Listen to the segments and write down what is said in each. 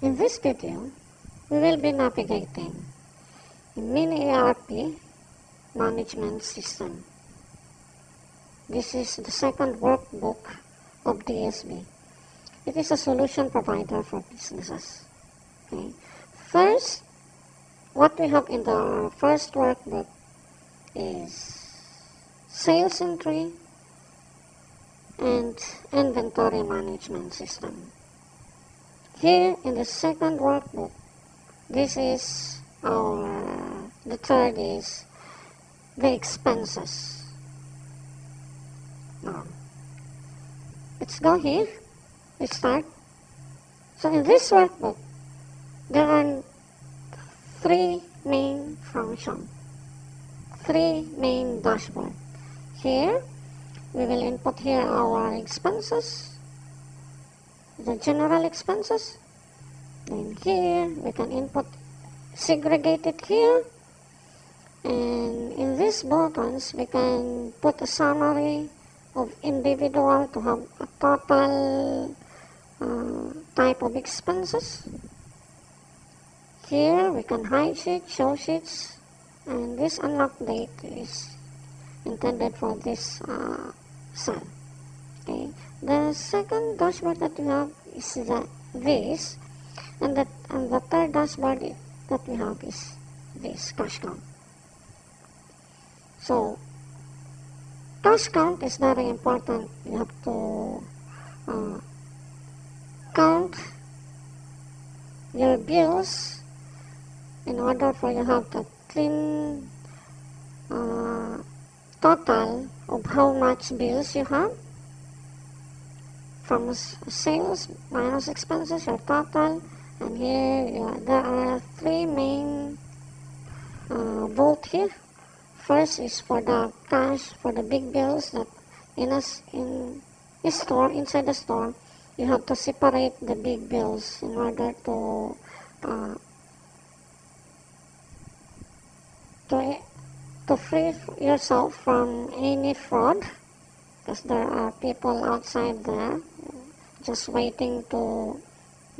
In this video, we will be navigating a mini ERP management system. This is the second workbook of DSB. It is a solution provider for businesses. Okay. First, what we have in the first workbook is sales entry and inventory management system. Here in the second workbook, this is the third is the expenses. Now, let's go here. Let's start. So in this workbook, there are three main functions, three main dashboards. Here, we will input here our expenses, the general expenses. Then here, we can input, segregate it here. And in these buttons, we can put a summary of individual to have a total type of expenses. Here, we can hide sheets, show sheets, and this unlock date is intended for this cell. Okay. The second dashboard that we have is this, and the third dashboard that we have is this cash count. So cash count is very important. You have to count your bills in order for you to have the clean total of how much bills you have from sales minus expenses, your total. And here there are three main vault here. First is for the cash, for the big bills that in a store, inside the store, you have to separate the big bills in order to free yourself from any fraud, because there are people outside there just waiting to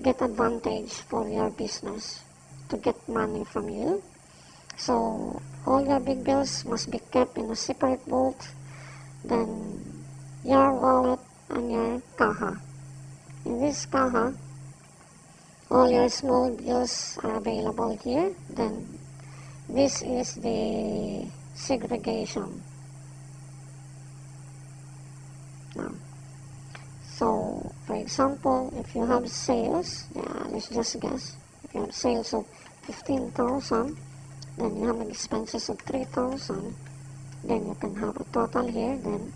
get advantage for your business, to get money from you. So all your big bills must be kept in a separate vault, then your wallet and your kaha. In this kaha, all your small bills are available here. Then this is the segregation. Now, so for example, if you have sales, let's just guess, if you have sales of 15,000, then you have expenses of 3,000, then you can have a total here. Then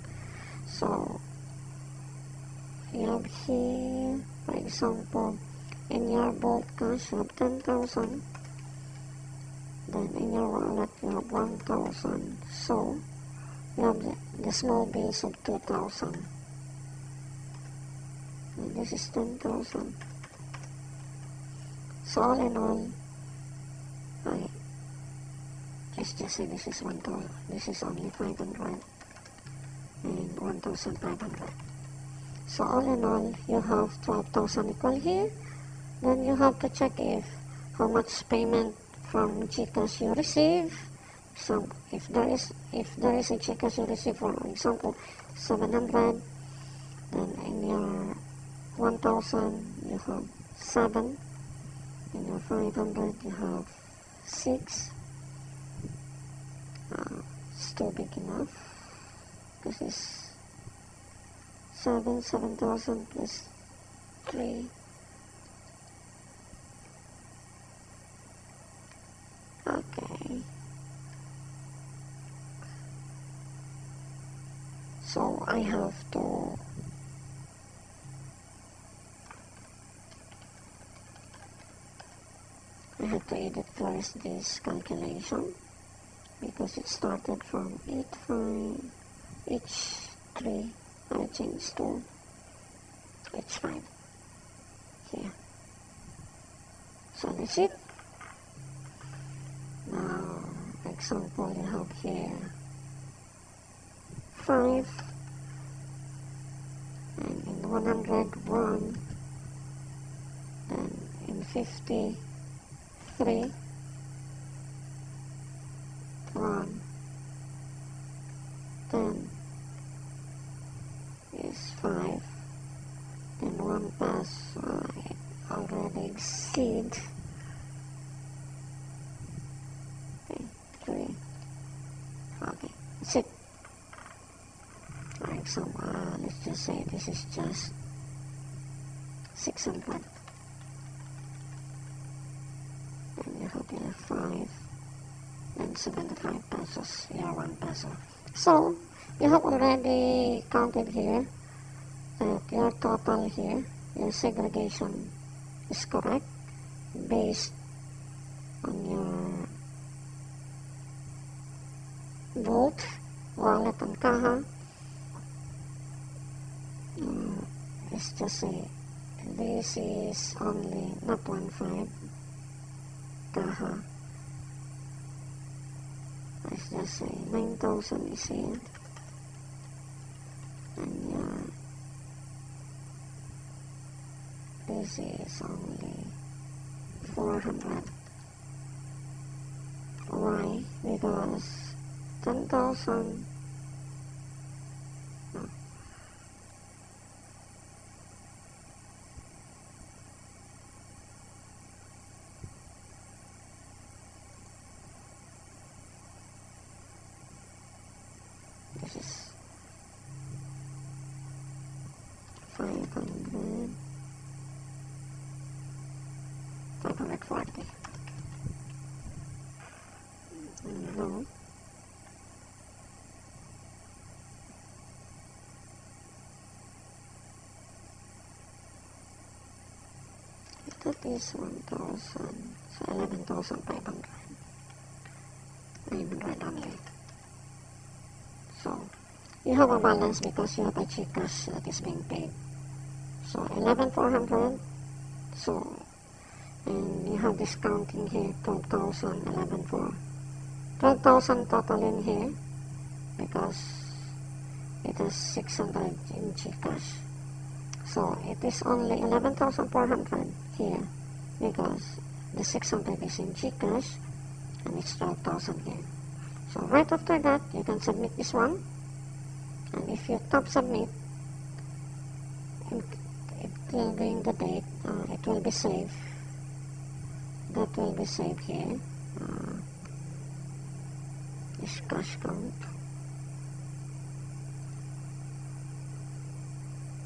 so you have here, for example, in your vault cash you have 10,000, then in your wallet you have 1,000, so you have the small bills of 2,000, and this is 10,000. So all in all, let's just say this is 1,000, this is only 500 and 1,500. So all in all, you have 12,000 equal here. Then you have to check if how much payment from GCash you receive. So if there is a GCash you receive, for example 700, then in your 1,000 you have 7, in your 500 you have 6. It's too big enough. This is 7,000 plus 3. Okay. So I have to edit first this calculation, because it started from H3, I changed to H5 here. So that's it. Now, example, you have here 5, and in 101, then in 53 1 10 is 5, and 1 pass it already exceed. Okay, 3. Okay, that's it. Alright, so let's just say this is just 600, and you have here 5 and 75 pesos, yeah, 1 peso. So you have already counted here that your total here, your segregation is correct based on your vault, wallet, and kaha. Let's just say this is only not 1.5 kaha. Let's just say 9,000 is here, and this is only 400. Why? Because 10,000. No. This is 500, 540. No. That is 1,000, so 11,500. 900 only. So you have a balance because you have a Gcash that is being paid. So 11,400. So, and you have discounting here 12,000, 11,400. 12,000 total in here because it is 600 in Gcash. So it is only 11,400 here because the 600 is in Gcash and it's 12,000 here. So right after that, you can submit this one, and if you tap submit, it will bring the date, it will be saved. That will be saved here. Is cash count.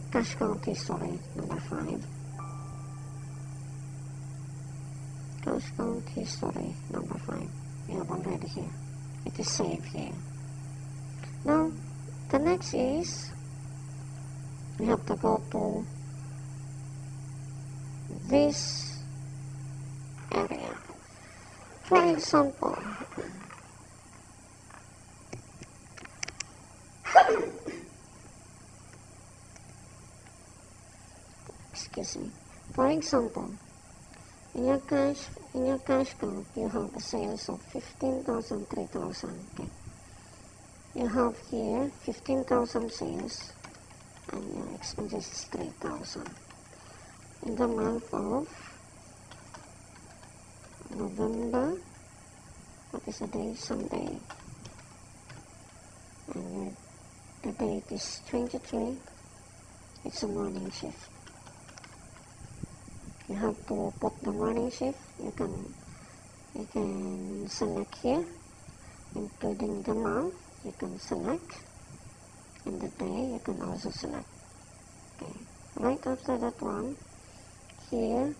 Cash count history, number 5. Cash count history, number 5. You have already here. It is saved here. Now, the next is, we have to go to this area. For example, excuse me. For example, in your cash count, you have a sales of 15,000, 3,000. Okay. You have here 15,000 sales, and your expenses is 3,000. In the month of November, what is the day? Sunday. And the date is 23. It's a morning shift. You have to put the morning shift. You can select here, including the month. You can select, and the day you can also select. Okay. Right after that one, here,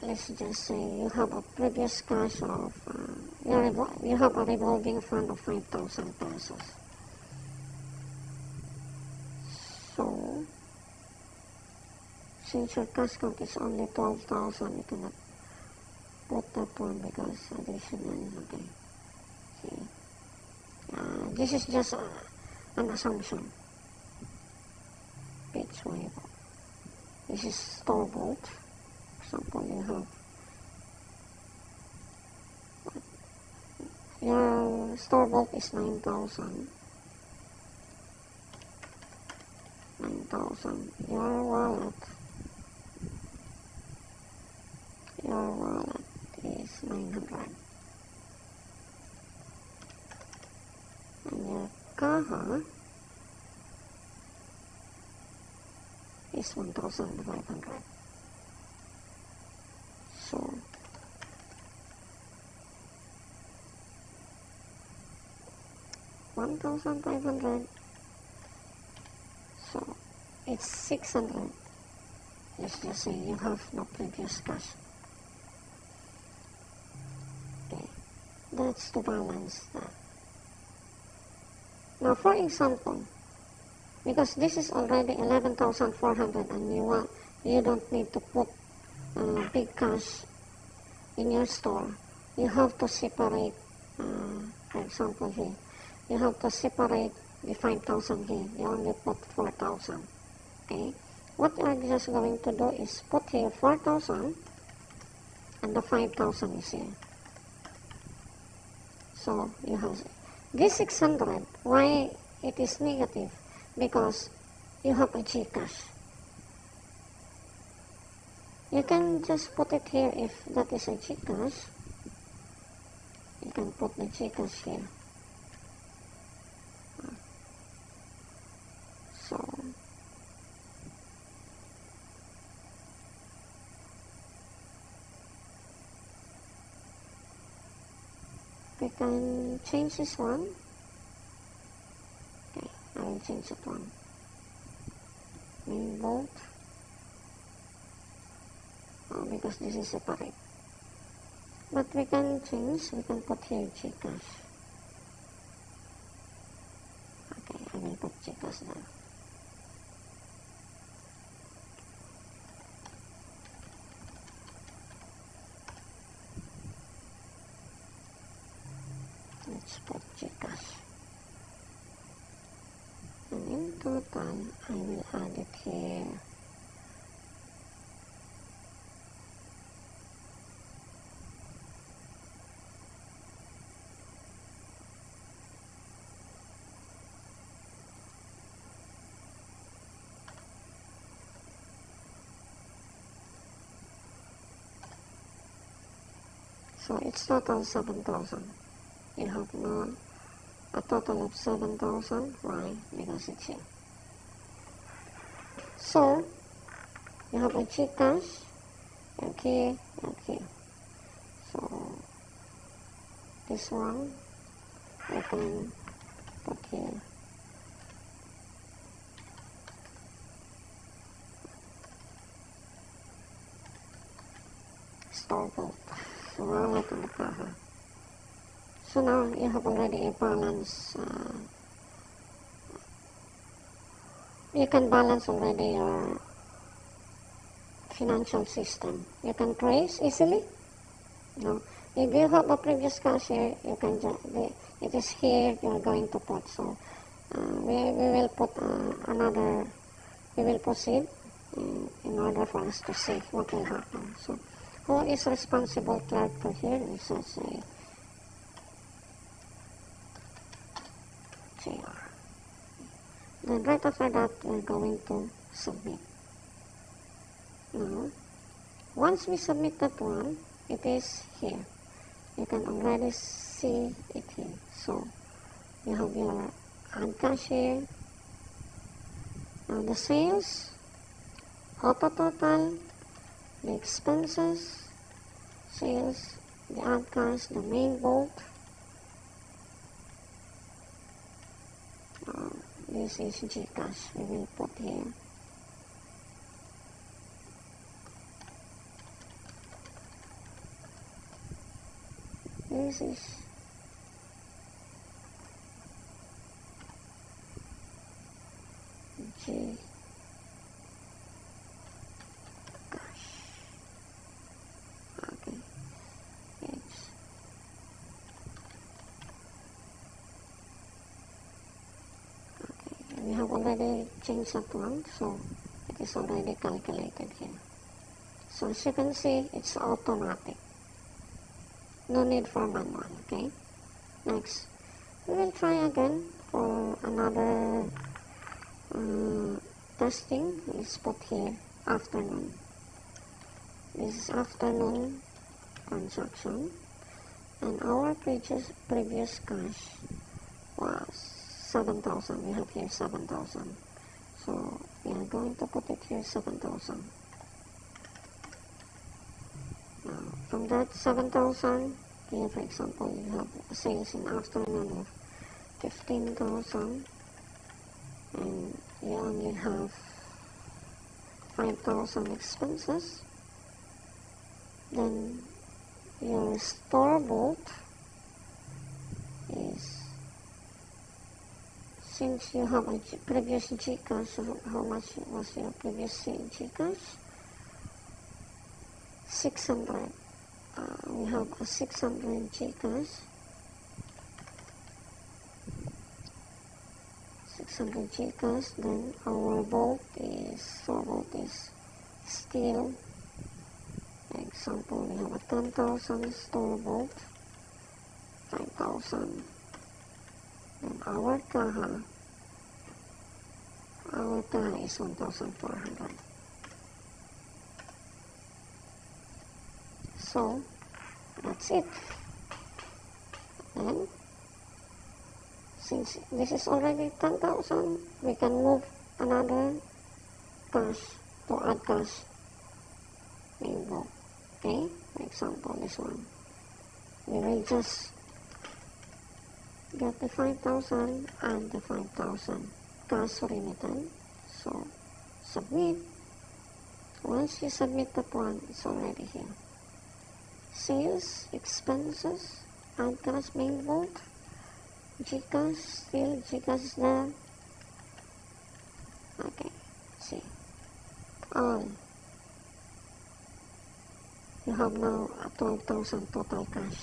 let's just say you have a previous cash of, you have a revolving fund of 5,000 pesos. So, since your cash count is only 12,000, you cannot put that one because additional, okay. See, this is just an assumption. Page 5. This is store vault. For example, you have your store vault is 9,000. 9,000. Your wallet 900. And your kaha is 1,500. So, $1,500. So, it's 600. Let's just say you have no previous cash. Okay, that's to balance that. Now, for example, because this is already 11,400 and you don't need to put big cash in your store, you have to separate, for example here, you have to separate the 5,000 here, you only put 4,000, okay? What you are just going to do is put here 4,000 and the 5,000 is here. So you have this 600, why it is negative? Because you have a Gcash. You can just put it here if that is a Gcash. You can put the Gcash here. So we can change this one. Okay, I will change that one. Main bolt. Oh, because this is separate. But we can change, we can put here Gcash. Okay, I will put Gcash there. Let's put Gcash. And in total, I will add it here. So it's total 7,000. You have now a total of 7,000. Why? Because it's here. So you have a Gcash, okay. So this one I can put here. Store bolt. So now you have already a balance. You can balance already your financial system. You can trace easily. No, if you have a previous cash here, you can it is here you are going to put. So we will put another. We will proceed in order for us to see what will happen. So who is responsible character here? It says JR. Then right after that, we're going to submit. Now, once we submit that one, it is here. You can already see it here. So, you have your add cash here. Now, the sales, auto total, the expenses, sales, the add cash, the main bolt. This is Gcash. We will put here. This is Gcash. Okay. It's we have already changed that one, so it is already calculated here. So as you can see, it's automatic. No need for manual, okay? Next, we will try again for another testing. Let's put here afternoon. This is afternoon transaction. and our previous cash was 7,000. We have here 7,000. So we are going to put it here 7,000. Now from that 7,000, here for example you have sales in afternoon of 15,000, and you only have 5,000 expenses. Then your store vault is, since you have a previous GCash, how much was your previous GCash? 600. We have a 600 GCash. 600 GCash. Then our store vault is still, example, we have a 10,000 store vault, 5,000. Then our kaha is 1,400. So that's it. Then since this is already 10,000, we can move another cash to add cash main vault. Okay, for example, this one. We will just get the 5,000 and the 5,000 cash remitted. So submit. Once you submit that one, it's already here. Sales, expenses, add cash main vault, GCash, still GCash is there. Okay, see. All. You have now 12,000 total cash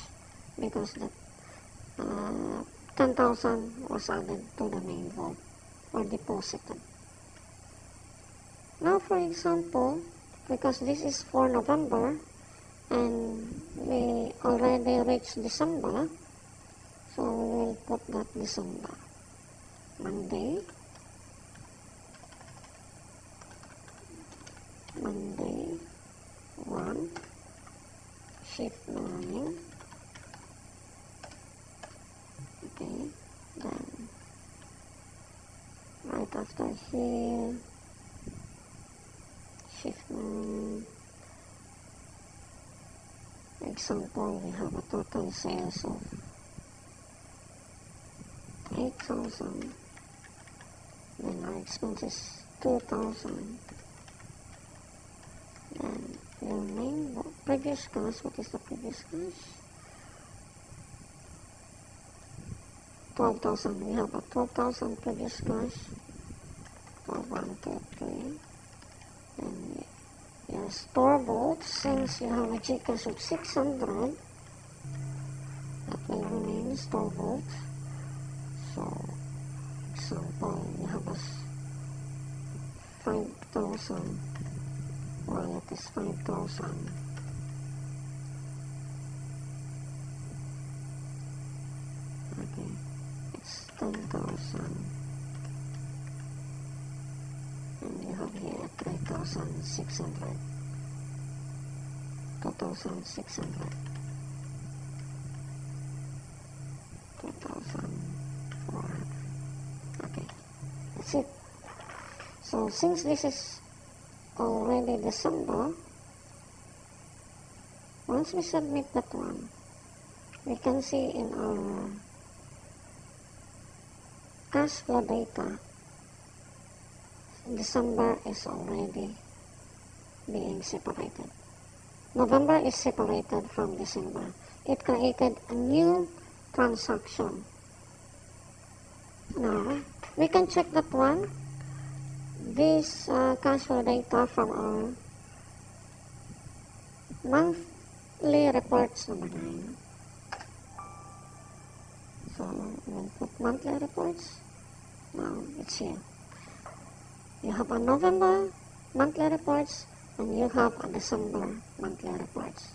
because the 10,000 was added to the main vault or deposited. Now for example, because this is for November and we already reached December, so we will put that December. Monday, 1, shift morning. Okay, then right after here, shift morning. Example, we have a total sales of 8,000. Then our expenses 2,000. Then your main previous cash, what is the previous cash? 12,000. We have a 12,000 previous cash. 12, 1, 2, 3. And your store vault, since you have a GCash of 600, that will remain store vault. So, example, you have a 5,000. Wallet is 5,000. Okay, it's 10,000. And you have here 3,600. 2,600. 2,400. Okay, that's it. So since this is already December, once we submit that one, we can see in our cash flow data, December is already being separated. November is separated from December. It created a new transaction. Now, we can check that one. This cash flow data from our monthly reports number 9. So we'll put monthly reports. Now it's here. You have a November monthly reports and you have a December monthly reports.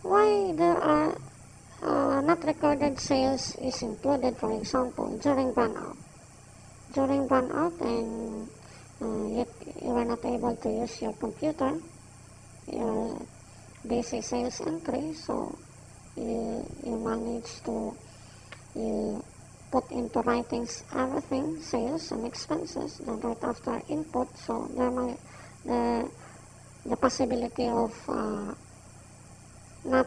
Why there are not recorded sales is included, for example, during burnout. During burnout and you are not able to use your computer, your DSE sales entry, so you manage to you put into writings everything, sales and expenses, then right after input, so there might the possibility of not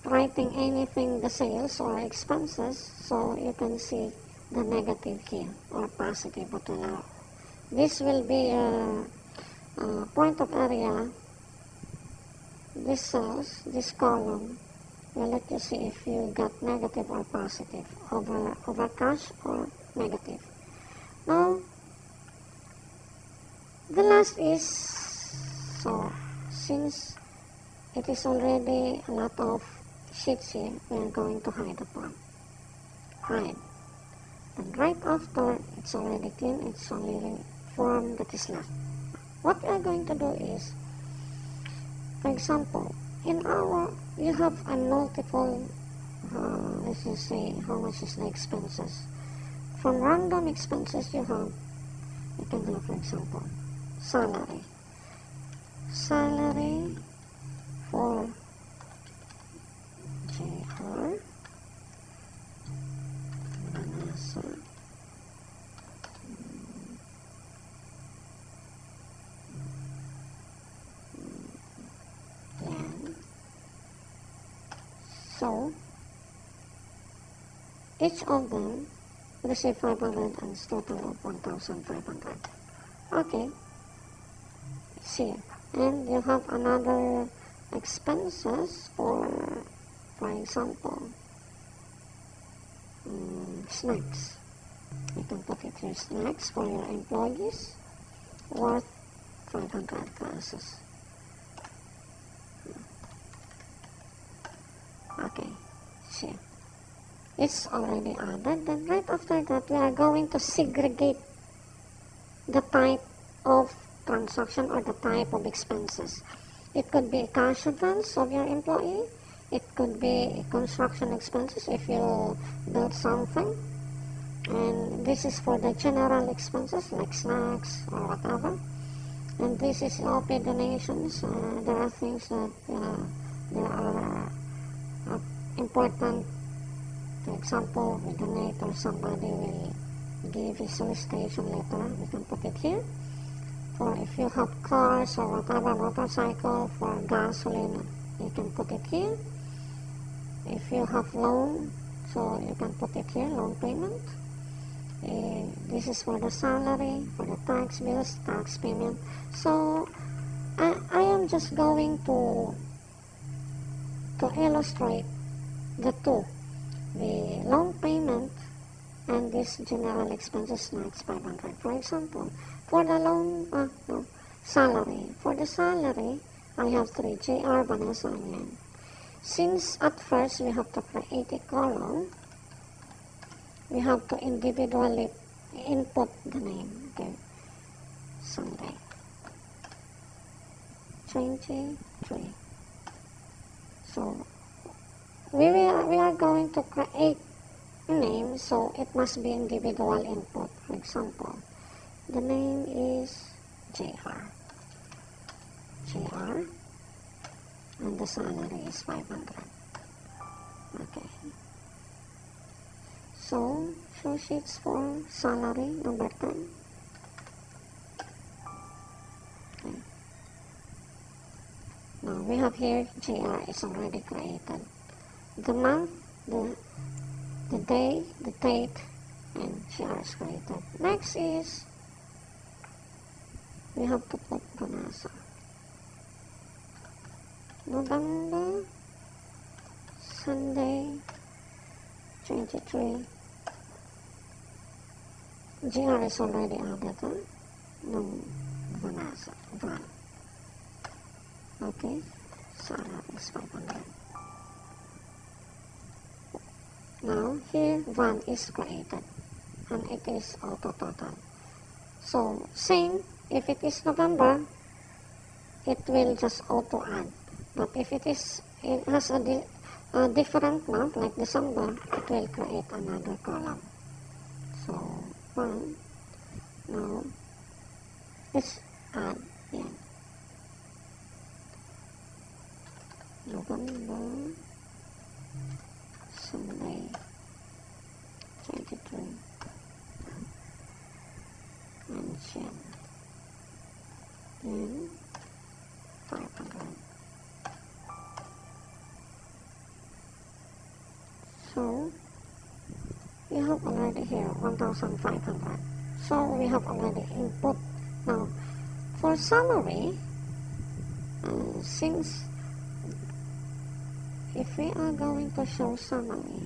writing anything the sales or expenses, so you can see the negative here or positive but this will be a point of area. This cells, this column will let you see if you got negative or positive, over cash or negative. Now the last is, so since it is already a lot of sheets here, we are going to hide the form. Hide. And right after it's already clean, it's only form that is left. What we are going to do is, for example, in our, you have a multiple, let's just say how much is the expenses. From random expenses you can have, for example, salary. Salary for JR, Vanessa, Jan. So each of them receive 500 and total of 1,500. Okay, see, and you have another expenses for example, snacks. You can put it here, snacks for your employees worth 500 pesos. Okay, see, it's already added. Then right after that, we are going to segregate the type of transaction or the type of expenses. It could be cash advance of your employee. It could be construction expenses if you build something. And this is for the general expenses like snacks or whatever. And this is OP donations. There are things that there are important. For example, we donate or somebody will give his solicitation letter. We can put it here. For if you have cars or whatever, motorcycle, for gasoline, you can put it here. If you have loan, so you can put it here, loan payment. This is for the salary, for the tax bills, tax payment. So I am just going to illustrate the two, the loan payment and this general expenses, next 500. For example, for the loan, salary. For the salary, I have 3, JR, Vanessa, and Yan. Since at first we have to create a column, we have to individually input the name. Okay, Sunday, 23. So we are going to create a name, so it must be individual input. For example, the name is JR, and the salary is 500. Okay. So, show sheets for salary, number 10. Okay. Now, we have here, JR is already created. The month, the day, the date, and JR is created. Next is, we have to put Vanessa. November, Sunday, 23. GR is already added, no, Vanessa, Van. Okay, salary is 500. Now, here, Van is created, and it is auto total. So, same, if it is November, it will just auto add. But if it has a different month, like December, it will create another column. So, 1, now, let's add here. November, Yen. Yen 500. So we have already here 1,500. So we have already input. Now for summary, since if we are going to show summary,